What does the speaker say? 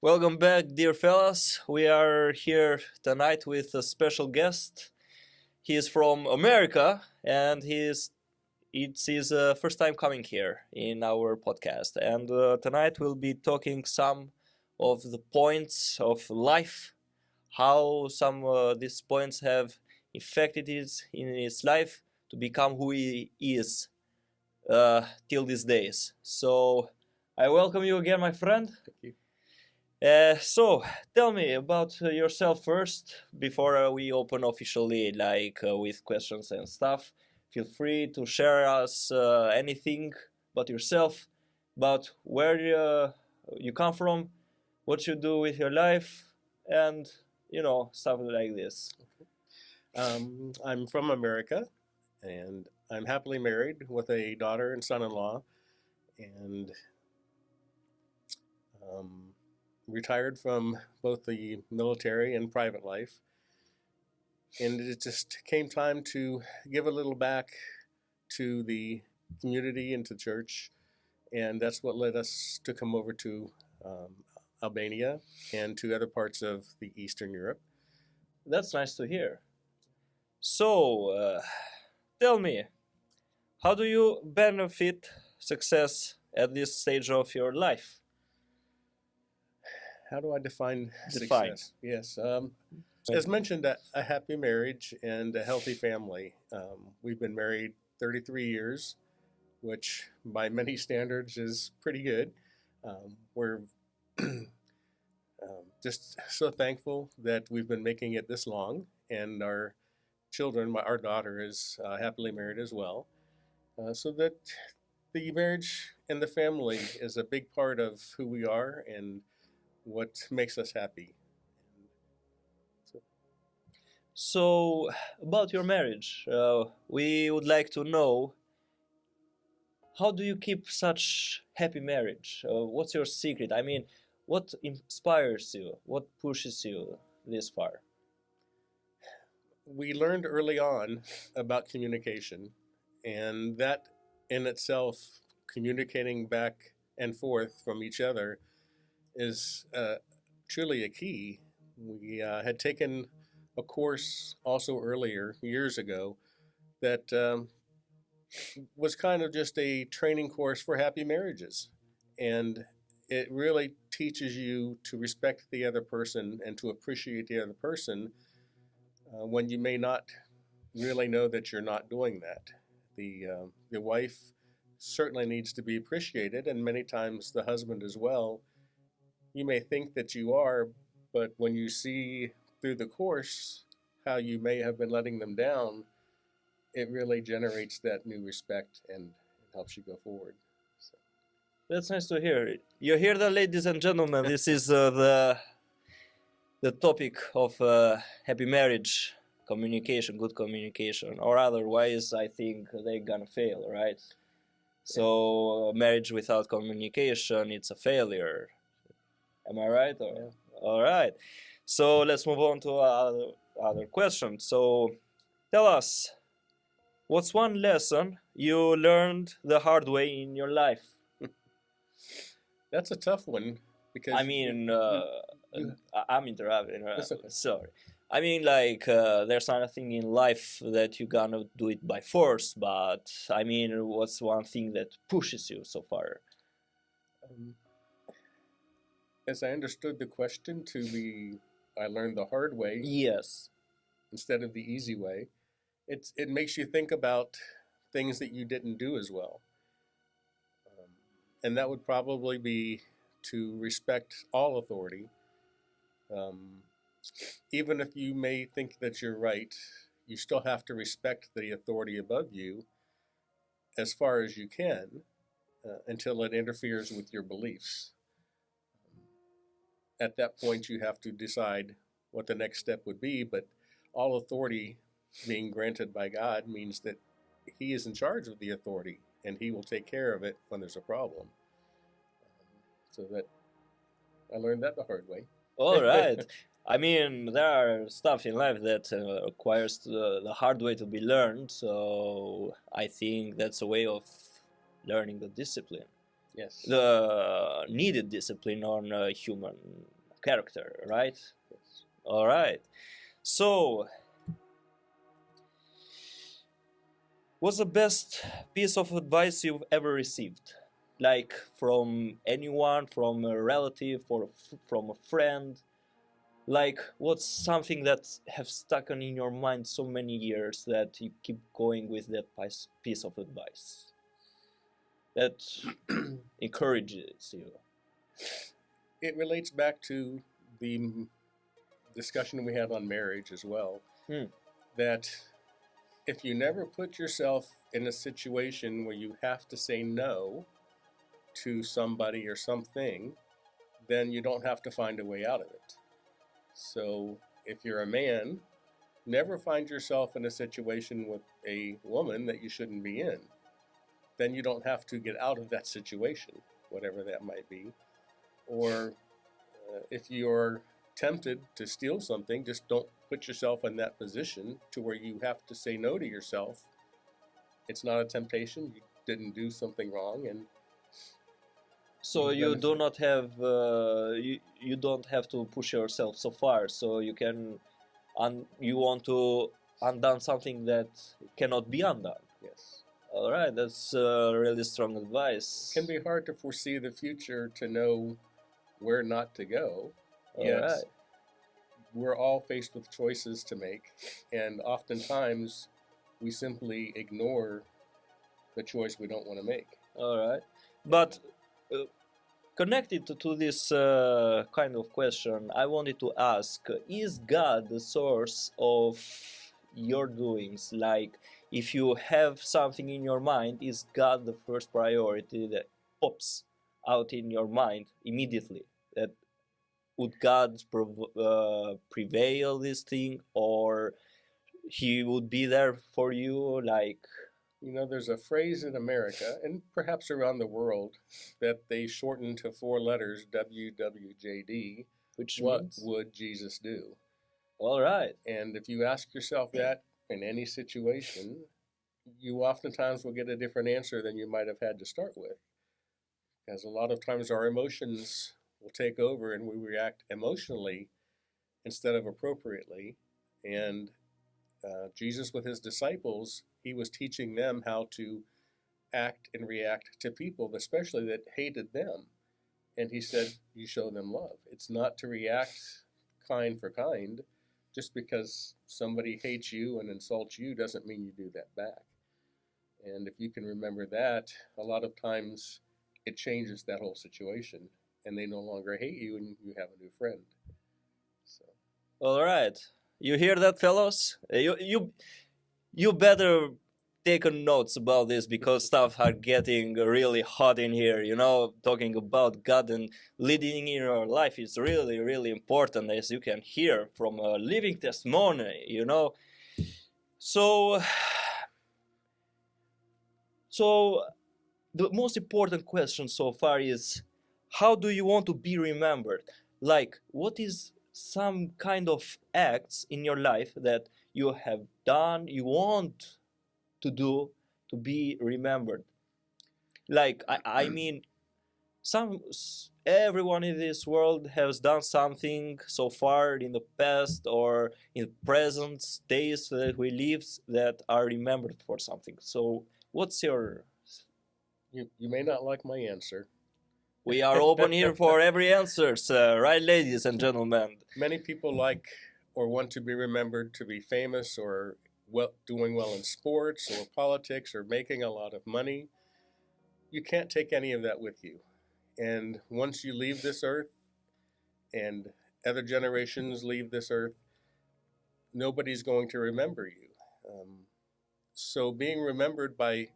Welcome back, dear fellas. We are here tonight with a special guest. He is from America, and it's his first time coming here in our podcast. And tonight we'll be talking some of the points of life, how some these points have affected in his life to become who he is till these days. So I welcome you again, my friend. Thank you. So tell me about yourself first before we open officially, with questions and stuff. Feel free to share us anything about yourself, about where you come from, what you do with your life, and stuff like this. I'm from America, and I'm happily married with a daughter and son-in-law, and retired from both the military and private life. And it just came time to give a little back to the community and to church, and that's what led us to come over to Albania and to other parts of the Eastern Europe. That's nice to hear. So, tell me, how do you benefit success at this stage of your life? How do I define success? Yes. As mentioned, a happy marriage and a healthy family. We've been married 33 years, which by many standards is pretty good. We're just so thankful that we've been making it this long, and our children, our daughter is happily married as well. So that the marriage and the family is a big part of who we are and what makes us happy. So, about your marriage, we would like to know, how do you keep such happy marriage? What's your secret? I mean, what inspires you? What pushes you this far? We learned early on about communication, and that in itself, communicating back and forth from each other, is truly a key. We had taken a course also earlier, years ago, that was kind of just a training course for happy marriages. And it really teaches you to respect the other person and to appreciate the other person when you may not really know that you're not doing that. The wife certainly needs to be appreciated, and many times the husband as well. You may think that you are, but when you see through the course how you may have been letting them down, it really generates that new respect and helps you go forward. So. That's nice to hear. You hear that, ladies and gentlemen? This is the topic of happy marriage, communication, good communication, or otherwise I think they're gonna fail, right? So marriage without communication, it's a failure. Am I right? Or, yeah. All right. So let's move on to other questions. So tell us, what's one lesson you learned the hard way in your life? That's a tough one because I'm interrupting. Sorry. I mean, there's nothing in life that you're gonna do it by force, but I mean, what's one thing that pushes you so far? As I understood the question to be, I learned the hard way. Yes. Instead of the easy way. It makes you think about things that you didn't do as well. And that would probably be to respect all authority. Even if you may think that you're right, you still have to respect the authority above you as far as you can until it interferes with your beliefs. At that point, you have to decide what the next step would be, but all authority being granted by God means that He is in charge of the authority, and He will take care of it when there's a problem. So that I learned that the hard way. All right. I mean, there are stuff in life that requires the hard way to be learned, so I think that's a way of learning the discipline, Yes. the needed discipline on human character, right? Yes. All right. So, what's the best piece of advice you've ever received? Like from anyone, from a relative, or from a friend? Like, what's something that have stuck in your mind so many years that you keep going with that piece of advice that encourages you? It relates back to the discussion we had on marriage as well. That if you never put yourself in a situation where you have to say no to somebody or something, then you don't have to find a way out of it. So if you're a man, never find yourself in a situation with a woman that you shouldn't be in. Then you don't have to get out of that situation, whatever that might be. Or if you're tempted to steal something, just don't put yourself in that position to where you have to say no to yourself. It's not a temptation. You didn't do something wrong, and So you do not have you don't have to push yourself so far. So you can you want to undone something that cannot be undone. yes. All right, that's really strong advice. It can be hard to foresee the future to know where not to go. All Yet right. we're all faced with choices to make, and oftentimes we simply ignore the choice we don't want to make. All right, but connected to this kind of question, I wanted to ask: is God the source of your doings? Like, if you have something in your mind, is God the first priority that pops out in your mind immediately? That would God prevail this thing, or He would be there for you? Like, You know, there's a phrase in America and perhaps around the world that they shorten to 4 letters, WWJD. which What means? would Jesus do? All right. And if you ask yourself that in any situation, you oftentimes will get a different answer than you might have had to start with. Because a lot of times our emotions will take over and we react emotionally instead of appropriately. And Jesus, with his disciples, he was teaching them how to act and react to people, especially that hated them. And he said, you show them love. It's not to react kind for kind. Just because somebody hates you and insults you doesn't mean you do that back. And if you can remember that, a lot of times it changes that whole situation, and they no longer hate you, and you have a new friend. So. All right. You hear that, fellows? You better take notes about this because stuff are getting really hot in here. You know, talking about God and leading in your life is really, really important, as you can hear from a living testimony. You know, so the most important question so far is, how do you want to be remembered? Like, what is some kind of acts in your life that you have done, you want to do to be remembered? Like, I mean, everyone in this world has done something so far in the past or in the present days that we live that are remembered for something. So what's your... You may not like my answer. We are open here for every answer, right, ladies and gentlemen? Many people like or want to be remembered to be famous or doing well in sports or politics or making a lot of money. You can't take any of that with you. And once you leave this earth and other generations leave this earth, nobody's going to remember you. So being remembered by